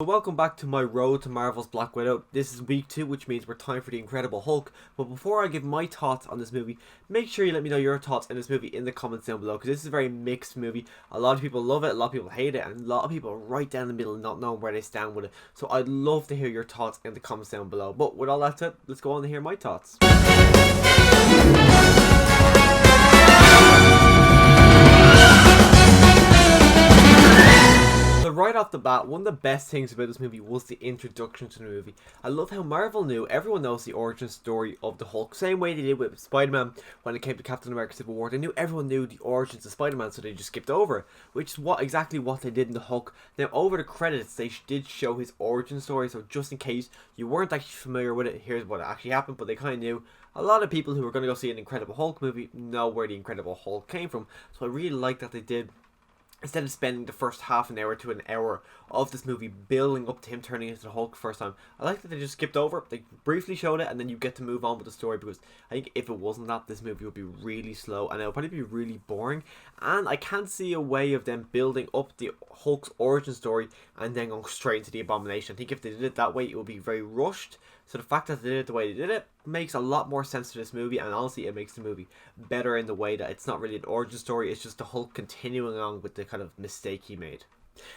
Welcome back to my road to Marvel's Black Widow. This is week 2, which means we're time for the Incredible Hulk. But before I give my thoughts on this movie, make sure you let me know your thoughts on this movie in the comments down below, because this is a very mixed movie. A lot of people love it, a lot of people hate it, and a lot of people are right down the middle not knowing where they stand with it. So I'd love to hear your thoughts in the comments down below. But with all that said, let's go on and hear my thoughts. So right off the bat, one of the best things about this movie was the introduction to the movie. I love how Marvel knew everyone knows the origin story of the Hulk, same way they did with Spider-Man when it came to Captain America Civil War. They knew everyone knew the origins of Spider-Man, so they just skipped over it, which is exactly what they did in the Hulk. Now over the credits, they did show his origin story, so just in case you weren't actually familiar with it, here's what actually happened, but they kind of knew. A lot of people who were going to go see an Incredible Hulk movie know where the Incredible Hulk came from, so I really like that they did. Instead of spending the first half an hour to an hour of this movie building up to him turning into the Hulk the first time, I like that they just skipped over it. They briefly showed it and then you get to move on with the story, because I think if it wasn't that, this movie would be really slow and it would probably be really boring. And I can't see a way of them building up the Hulk's origin story and then going straight into the Abomination. I think if they did it that way, it would be very rushed. So the fact that they did it the way they did it makes a lot more sense to this movie, and honestly it makes the movie better in the way that it's not really an origin story, it's just the Hulk continuing on with the kind of mistake he made.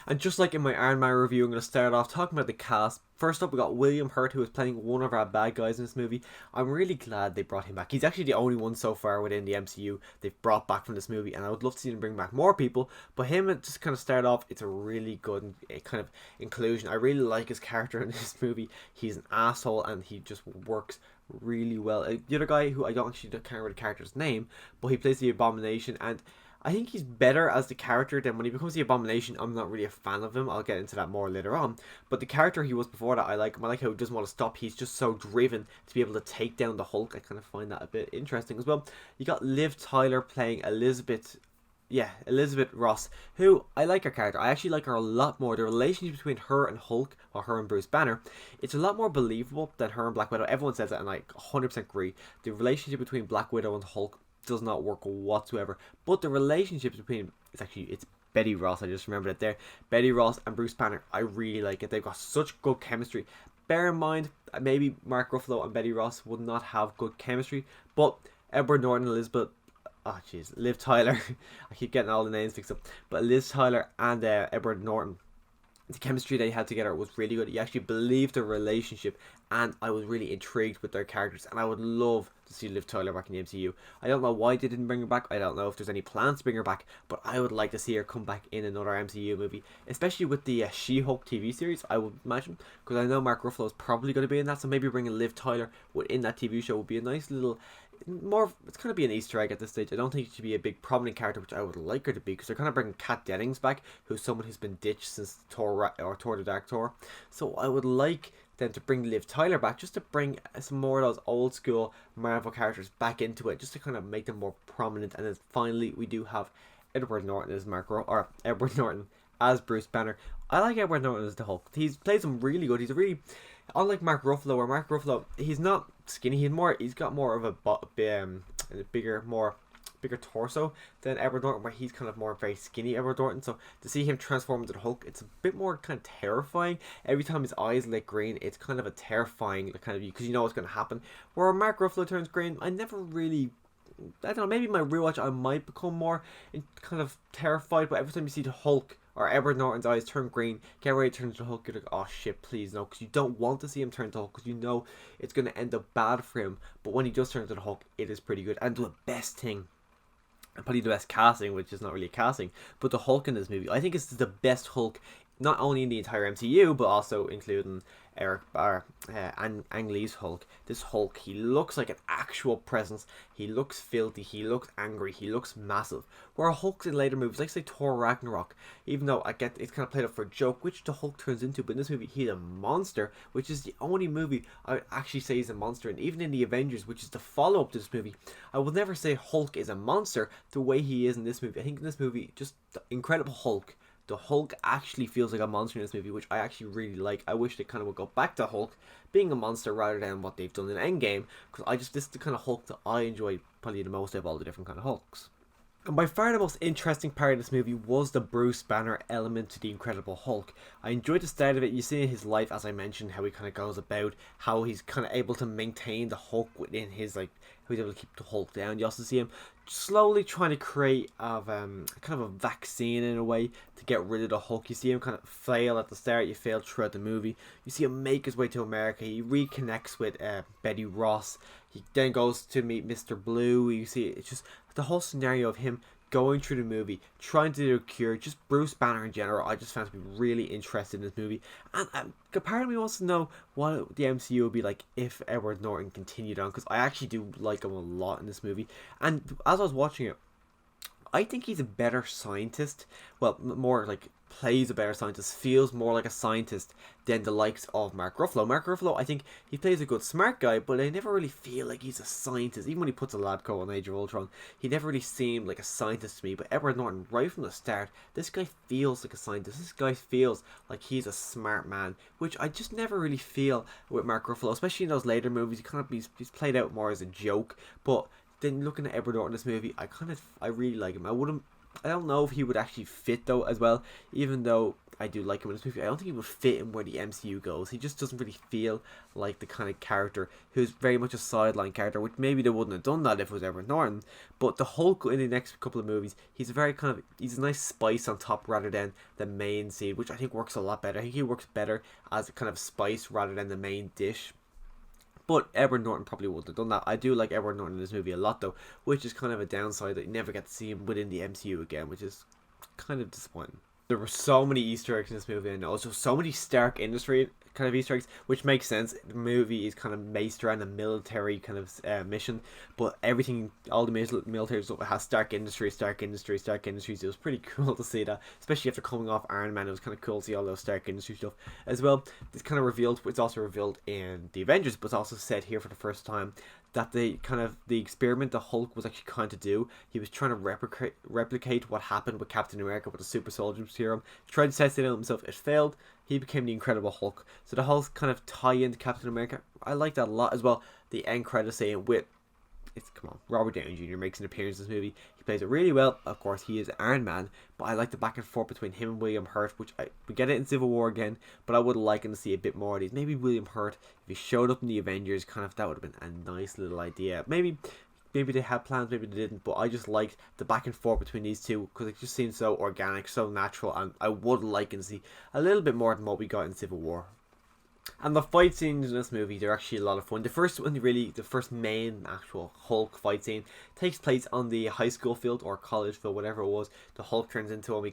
And just like in my Iron Man review, I'm going to start off talking about the cast. First up, we got William Hurt, who is playing one of our bad guys in this movie. I'm really glad they brought him back. He's actually the only one so far within the MCU they've brought back from this movie, and I would love to see them bring back more people. But him, it just kind of started off, it's a really good kind of inclusion. I really like his character in this movie. He's an asshole, and he just works really well. The other guy, who I don't actually can't remember the character's name, but he plays the Abomination, and I think he's better as the character than when he becomes the Abomination. I'm not really a fan of him. I'll get into that more later on. But the character he was before that, I like him. I like how he doesn't want to stop. He's just so driven to be able to take down the Hulk. I kind of find that a bit interesting as well. You got Liv Tyler playing Elizabeth Ross, who I like her character. I actually like her a lot more. The relationship between her and Hulk, or her and Bruce Banner, it's a lot more believable than her and Black Widow. Everyone says that, and I 100% agree. The relationship between Black Widow and Hulk does not work whatsoever. But the relationship between it's Betty Ross, I just remembered it there. Betty Ross and Bruce Banner, I really like it. They've got such good chemistry. Bear in mind, maybe Mark Ruffalo and Betty Ross would not have good chemistry, but Edward Norton and Liv Tyler, I keep getting all the names mixed up, but Liz Tyler and Edward Norton, the chemistry they had together was really good. You actually believed the relationship, and I was really intrigued with their characters, and I would love to see Liv Tyler back in the MCU. I don't know why they didn't bring her back. I don't know if there's any plans to bring her back, but I would like to see her come back in another MCU movie, especially with the She-Hulk TV series, I would imagine, because I know Mark Ruffalo is probably going to be in that, so maybe bringing Liv Tyler within that TV show would be a nice little, it's going to be an Easter egg at this stage. I don't think it should be a big prominent character, which I would like her to be, because they're kind of bringing Kat Dennings back, who's someone who's been ditched since Thor the Dark Thor. So I would like them to bring Liv Tyler back, just to bring some more of those old school Marvel characters back into it, just to kind of make them more prominent. And then finally, we do have Edward Norton as Edward Norton as Bruce Banner. I like Edward Norton as the Hulk. He's played some really good. He's a really, unlike Mark Ruffalo, where Mark Ruffalo, he's not skinny. He's got more of a bigger torso than Edward Norton, where he's kind of more very skinny Edward Norton. So to see him transform into the Hulk, it's a bit more kind of terrifying. Every time his eyes lit green, it's kind of a terrifying kind of, because you know what's going to happen. Where Mark Ruffalo turns green, I never really, I don't know, maybe my rewatch I might become more kind of terrified, but every time you see the Hulk or Edward Norton's eyes turn green, get ready to turn into Hulk, you're like, oh shit, please no, because you don't want to see him turn to Hulk, because you know it's going to end up bad for him. But when he does turn into the Hulk, it is pretty good. And the best thing, and probably the best casting, which is not really a casting, but the Hulk in this movie, I think it's the best Hulk, not only in the entire MCU, but also including Ang Lee's Hulk. This Hulk, he looks like an actual presence. He looks filthy. He looks angry. He looks massive. Where Hulks in later movies, like say Thor Ragnarok, even though I get it's kind of played up for a joke, which the Hulk turns into, but in this movie he's a monster, which is the only movie I would actually say he's a monster. And even in the Avengers, which is the follow-up to this movie, I will never say Hulk is a monster the way he is in this movie. I think in this movie, just the Incredible Hulk, the Hulk actually feels like a monster in this movie, which I actually really like. I wish they kind of would go back to Hulk being a monster rather than what they've done in Endgame, because this is the kind of Hulk that I enjoy probably the most of all the different kind of Hulks. And by far the most interesting part of this movie was the Bruce Banner element to the Incredible Hulk. I enjoyed the start of it. You see his life, as I mentioned, how he kind of goes about, how he's kind of able to maintain the Hulk within his, like, how he's able to keep the Hulk down. You also see him slowly trying to create kind of a vaccine in a way to get rid of the Hulk. You see him kind of fail at the start, you fail throughout the movie. You see him make his way to America. He reconnects with Betty Ross. He then goes to meet Mr. Blue. You see, it's just the whole scenario of him going through the movie, trying to do a cure, just Bruce Banner in general, I just found to be really interested in this movie. And part of me wants to know what the MCU would be like if Edward Norton continued on, because I actually do like him a lot in this movie. And as I was watching it, I think he's a better scientist. Well, more like plays a better scientist, feels more like a scientist than the likes of Mark Ruffalo. Mark Ruffalo, I think he plays a good smart guy, but I never really feel like he's a scientist. Even when he puts a lab coat on Age of Ultron, he never really seemed like a scientist to me. But Edward Norton, right from the start, this guy feels like a scientist. This guy feels like he's a smart man, which I just never really feel with Mark Ruffalo, especially in those later movies. He kind of he's played out more as a joke, but then looking at Edward Norton in this movie, I really like him. I don't know if he would actually fit though as well, even though I do like him in this movie. I don't think he would fit in where the MCU goes. He just doesn't really feel like the kind of character who's very much a sideline character, which maybe they wouldn't have done that if it was Edward Norton. But the Hulk in the next couple of movies, he's a nice spice on top rather than the main seed, which I think works a lot better. I think he works better as a kind of spice rather than the main dish. But Edward Norton probably wouldn't have done that. I do like Edward Norton in this movie a lot though, which is kind of a downside that you never get to see him within the MCU again, which is kind of disappointing. There were so many Easter eggs in this movie, and also so many Stark Industry kind of Easter eggs, which makes sense. The movie is kind of based around a military kind of mission, but everything, all the military stuff has Stark Industries. It was pretty cool to see that, especially after coming off Iron Man. It was kind of cool to see all those Stark Industries stuff as well. It's kind of revealed. It's also revealed in the Avengers, but it's also said here for the first time that the experiment the Hulk was actually trying to do, he was trying to replicate what happened with Captain America with the super soldier serum. He tried to test it out himself, it failed. He became the Incredible Hulk. So the whole kind of tie into Captain America, I like that a lot as well. The end credits scene with Robert Downey Jr. makes an appearance in this movie. He plays it really well. Of course, he is Iron Man, but I like the back and forth between him and William Hurt, which we get it in Civil War again, but I would like him to see a bit more of these. Maybe William Hurt, if he showed up in the Avengers, that would have been a nice little idea. Maybe they had plans, maybe they didn't, but I just liked the back and forth between these two because it just seemed so organic, so natural, and I would like to see a little bit more than what we got in Civil War. And the fight scenes in this movie, they're actually a lot of fun. The first main actual Hulk fight scene takes place on the high school field or college field, whatever it was. The Hulk turns into him.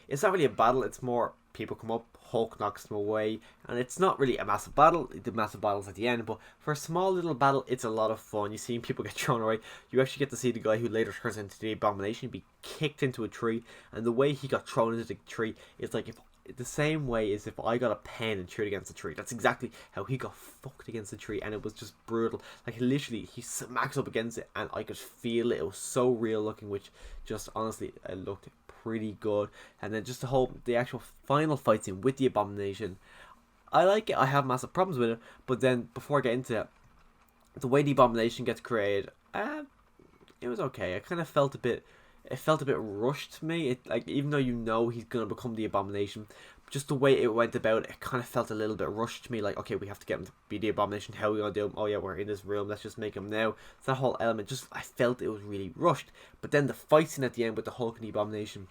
It's not really a battle, it's more people come up, Hulk knocks them away, and it's not really a massive battle. The massive battle's at the end, but for a small little battle, it's a lot of fun. You see people get thrown away. You actually get to see the guy who later turns into the Abomination be kicked into a tree, and the way he got thrown into the tree is like the same way as if I got a pen and threw it against the tree. That's exactly how he got fucked against the tree, and it was just brutal. Like literally, he smacks up against it, and I could feel it. It was so real looking, which just honestly, it looked pretty good. And then just the actual final fight scene with the Abomination, I like it. I have massive problems with it, but then before I get into it, the way the Abomination gets created, it was okay. I kind of felt a bit. It felt a bit rushed to me. Even though he's gonna become the Abomination, just the way it went about, it kind of felt a little bit rushed to me. Like, okay, we have to get him to be the Abomination. How are we gonna do him? Oh yeah, we're in this room. Let's just make him now. So that whole element, I felt it was really rushed. But then the fight scene at the end with the Hulk and the Abomination,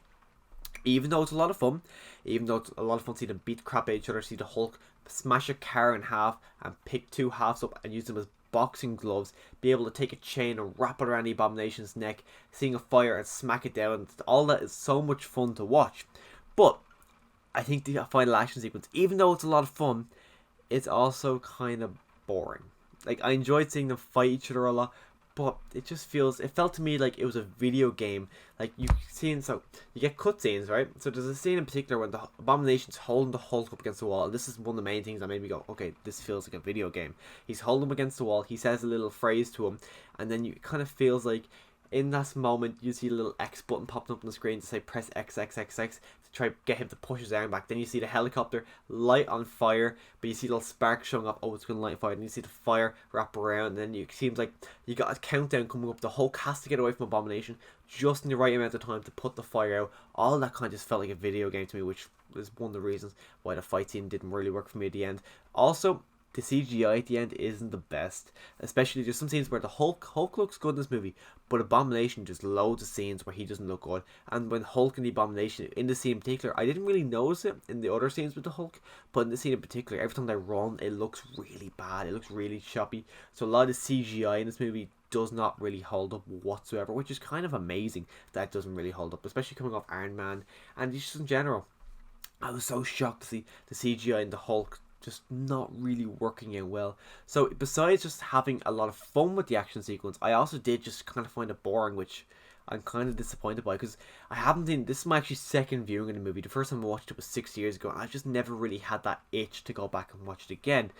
even though it's a lot of fun, to see them beat the crap out of each other, see the Hulk smash a car in half and pick two halves up and use them as boxing gloves, be able to take a chain and wrap it around the Abomination's neck, seeing a fire and smack it down, all that is so much fun to watch. But I think the final action sequence, even though it's a lot of fun, it's also kind of boring. Like, I enjoyed seeing them fight each other a lot, but it felt to me like it was a video game. Like, you get cutscenes, right? So there's a scene in particular when the Abomination's holding the Hulk up against the wall, and this is one of the main things that made me go, okay, this feels like a video game. He's holding him against the wall, he says a little phrase to him, and then it kind of feels like In that moment, you see a little X button popping up on the screen to say press X, X, X, X to try to get him to push his arm back. Then you see the helicopter light on fire, but you see little sparks showing up. Oh, it's going to light fire. Then you see the fire wrap around, and then it seems like you got a countdown coming up. The Hulk has to get away from Abomination just in the right amount of time to put the fire out. All that kind of just felt like a video game to me, which was one of the reasons why the fight scene didn't really work for me at the end. Also, the CGI at the end isn't the best, especially there's some scenes where the Hulk looks good in this movie, but Abomination just loads of scenes where he doesn't look good. And when Hulk and the Abomination in the scene in particular, I didn't really notice it in the other scenes with the Hulk, but in the scene in particular, every time they run, it looks really bad. It looks really choppy. So a lot of the CGI in this movie does not really hold up whatsoever, which is kind of amazing that it doesn't really hold up, especially coming off Iron Man and just in general. I was so shocked to see the CGI in the Hulk just not really working out well. So besides just having a lot of fun with the action sequence, I also did just kind of find it boring, which I'm kind of disappointed by, because I haven't seen, this is my actually second viewing of the movie. The first time I watched it was 6 years ago, and I just never really had that itch to go back and watch it again.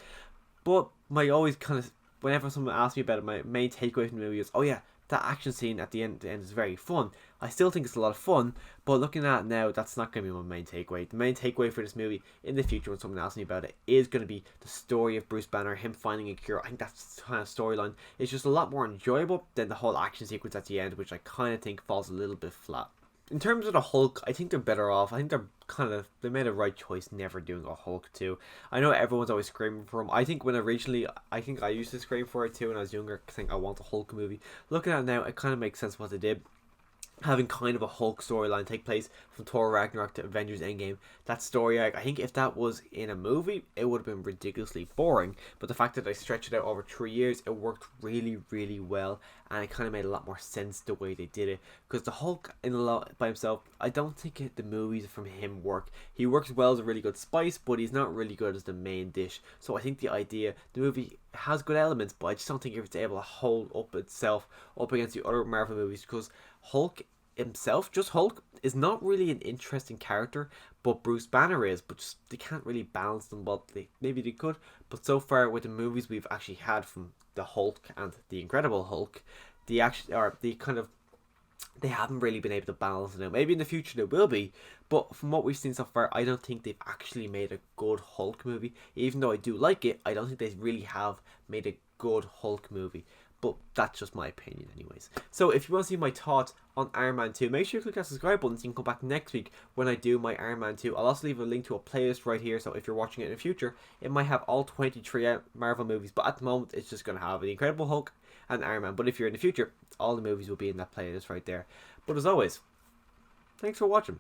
But my always kind of, whenever someone asks me about it, my main takeaway from the movie is, oh yeah, that action scene at the end is very fun. I still think it's a lot of fun, but looking at it now, that's not going to be my main takeaway. The main takeaway for this movie in the future, when someone asks me about it, is going to be the story of Bruce Banner, him finding a cure. I think that's kind of storyline is just a lot more enjoyable than the whole action sequence at the end, which I kind of think falls a little bit flat. In terms of the Hulk, I think they're better off. I think they made a right choice never doing a Hulk 2. I know everyone's always screaming for him. I think I think I used to scream for it too when I was younger. I think I want a Hulk movie. Looking at it now, it kind of makes sense what they did. Having kind of a Hulk storyline take place from Thor Ragnarok to Avengers Endgame. That story arc, I think if that was in a movie, it would have been ridiculously boring. But the fact that they stretched it out over 3 years, it worked really, really well. And it kind of made a lot more sense the way they did it. Because the Hulk by himself, I don't think the movies from him work. He works well as a really good spice, but he's not really good as the main dish. So I think the movie has good elements, but I just don't think if it's able to hold up itself up against the other Marvel movies, because Hulk himself, just Hulk, is not really an interesting character, but Bruce Banner is. But just, they can't really balance them. Well, maybe they could, but so far with the movies we've actually had from the Hulk and the Incredible Hulk, they haven't really been able to balance it out. Maybe in the future they will be, but from what we've seen so far, I don't think they've actually made a good Hulk movie. Even though I do like it, I don't think they really have made a good Hulk movie. But that's just my opinion anyways. So if you want to see my thoughts on Iron Man 2, make sure you click that subscribe button so you can come back next week when I do my Iron Man 2. I'll also leave a link to a playlist right here, so if you're watching it in the future, it might have all 23 Marvel movies, but at the moment it's just going to have The Incredible Hulk and Iron Man. But if you're in the future, all the movies will be in that playlist right there. But as always, thanks for watching.